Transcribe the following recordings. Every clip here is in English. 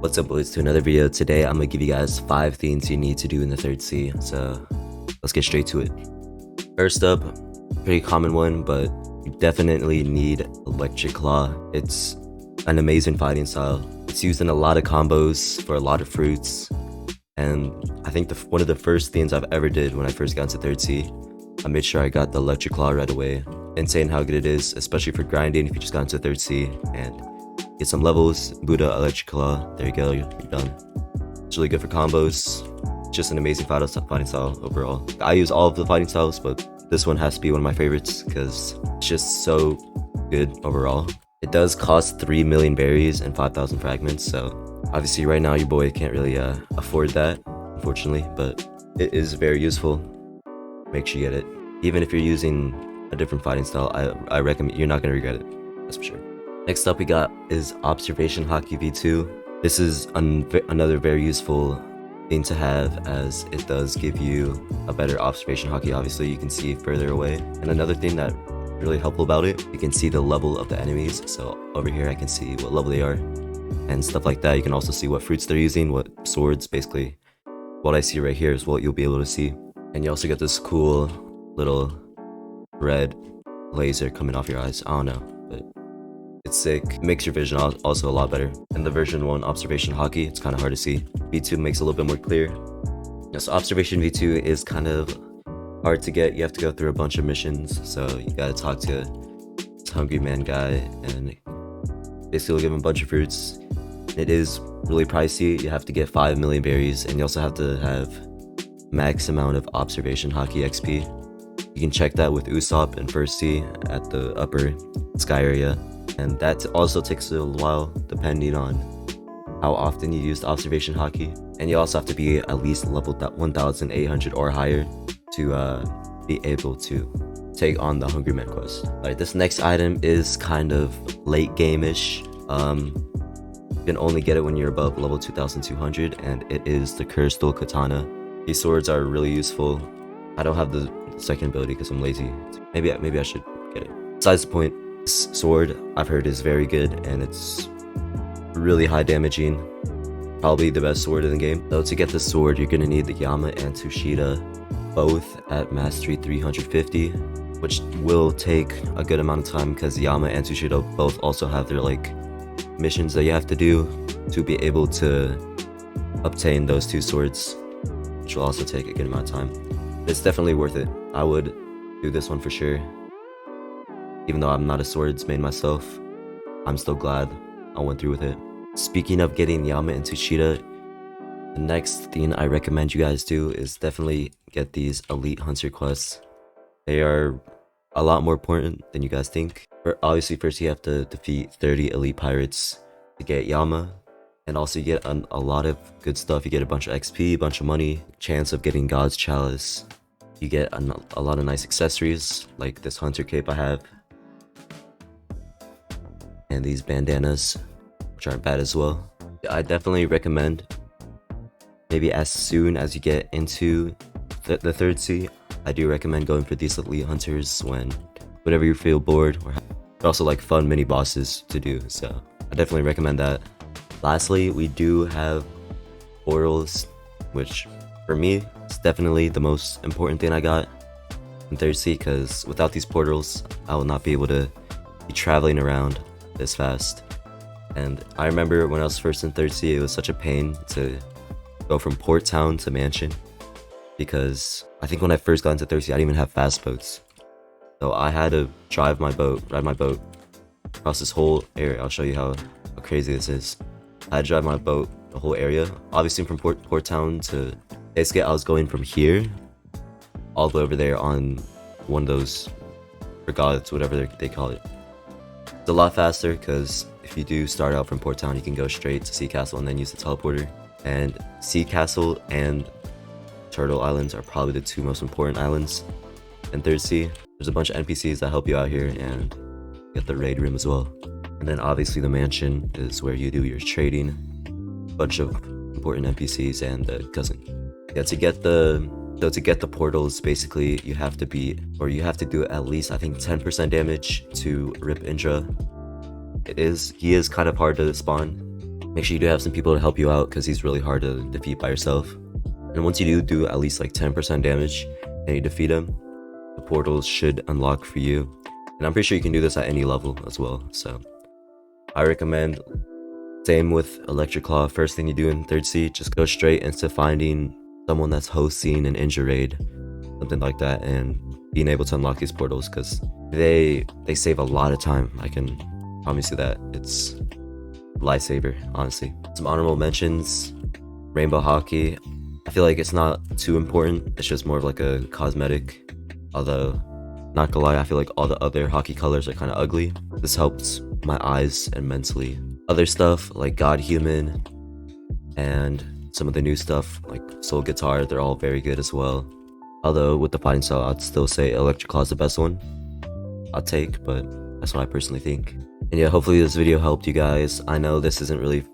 What's up, boys? To another video. Today I'm gonna give you guys 5 things you need to do in the third sea, so let's get straight to it. First up, pretty common one, but you definitely need Electric Claw. It's an amazing fighting style. It's used in a lot of combos for a lot of fruits, and I think one of the first things I've ever did when I first got into third sea, I made sure I got the Electric Claw right away. Insane how good it is, especially for grinding if you just got into third sea and get some levels. Buddha, Electric Claw, there you go, you're done. It's really good for combos. Just an amazing fighting style overall. I use all of the fighting styles, but this one has to be one of my favorites because it's just so good overall. It does cost 3 million berries and 5,000 fragments, so obviously right now your boy can't really afford that, unfortunately, but it is very useful. Make sure you get it. Even if you're using a different fighting style, I recommend, you're not going to regret it, that's for sure. Next up we got is Observation Haki V2. This is another very useful thing to have, as it does give you a better observation haki. Obviously you can see further away, and another thing that really helpful about it, you can see the level of the enemies. So over here I can see what level they are and stuff like that. You can also see what fruits they're using, what swords. Basically what I see right here is what you'll be able to see, and you also get this cool little red laser coming off your eyes. I don't know, but it's sick. It makes your vision also a lot better. And the version 1 observation haki, it's kind of hard to see. V2 makes it a little bit more clear. Yeah, so observation V2 is kind of hard to get. You have to go through a bunch of missions, so you gotta talk to this hungry man guy and basically you'll give him a bunch of fruits. It is really pricey. You have to get 5 million berries, and you also have to have max amount of observation haki XP. You can check that with Usopp and First Sea at the upper sky area, and that also takes a little while depending on how often you use the observation haki. And you also have to be at least level 1,800 or higher to be able to take on the Hungry Man quest. Alright, this next item is kind of late game-ish. You can only get it when you're above level 2,200, and it is the Crystal Katana. These swords are really useful. I don't have the second ability because I'm lazy. Maybe I should get it. Besides the point, this sword I've heard is very good, and it's really high damaging. Probably the best sword in the game. So to get this sword, you're gonna need the Yama and Tushita both at mastery 350, which will take a good amount of time because Yama and Tushita both also have their like missions that you have to do to be able to obtain those 2 swords, which will also take a good amount of time. It's definitely worth it. I would do this one for sure. Even though I'm not a swordsman myself, I'm still glad I went through with it. Speaking of getting Yama and Tushita, the next thing I recommend you guys do is definitely get these Elite Hunter quests. They are a lot more important than you guys think. Obviously, first you have to defeat 30 elite pirates to get Yama, and also you get a lot of good stuff. You get a bunch of XP, a bunch of money, chance of getting God's Chalice. You get a lot of nice accessories, like this hunter cape I have, and these bandanas, which aren't bad as well. I definitely recommend, maybe as soon as you get into the third sea, I do recommend going for these elite hunters whenever you feel bored, or also like fun mini bosses to do, so I definitely recommend that. Lastly, we do have portals, which for me is definitely the most important thing I got in third sea, because without these portals I will not be able to be traveling around this fast. And I remember when I was first in third sea, it was such a pain to go from port town to mansion, because I think when I first got into third sea I didn't even have fast boats, so I had to ride my boat across this whole area. I'll show you how crazy this is. I had to drive my boat the whole area, obviously from port town to basically I was going from here all the way over there on one of those regatas, whatever they call it. It's a lot faster because if you do start out from port town, you can go straight to Sea Castle and then use the teleporter. And Sea Castle and Turtle Islands are probably the 2 most important islands in third sea. There's a bunch of NPCs that help you out here, and you get the raid room as well. And then obviously the mansion is where you do your trading, a bunch of important NPCs, and the cousin. Yeah, to get the portals, basically you have to do at least I think 10% damage to Rip Indra. He is kind of hard to spawn, Make sure you do have some people to help you out because he's really hard to defeat by yourself. And once you do at least like 10% damage and you defeat him, the portals should unlock for you. And I'm pretty sure you can do this at any level as well. So I recommend, same with Electric Claw, first thing you do in 3rd Sea, just go straight into finding someone that's hosting an injure raid, something like that, and being able to unlock these portals because they save a lot of time. I can promise you that. It's a lifesaver, honestly. Some honorable mentions: Rainbow Haki. I feel like it's not too important, it's just more of like a cosmetic, although not gonna lie, I feel like all the other haki colors are kind of ugly. This helps my eyes immensely. Other stuff like God Human and some of the new stuff like Soul Guitar, they're all very good as well. Although with the fighting style, I'd still say Electric Claw is the best one I'll take, but that's what I personally think. And yeah, hopefully this video helped you guys. I know this doesn't really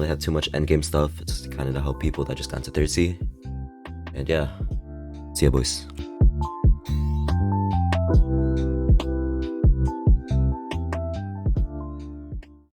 have too much endgame stuff. It's kind of to help people that just got into 3rd Sea. And yeah, see ya boys.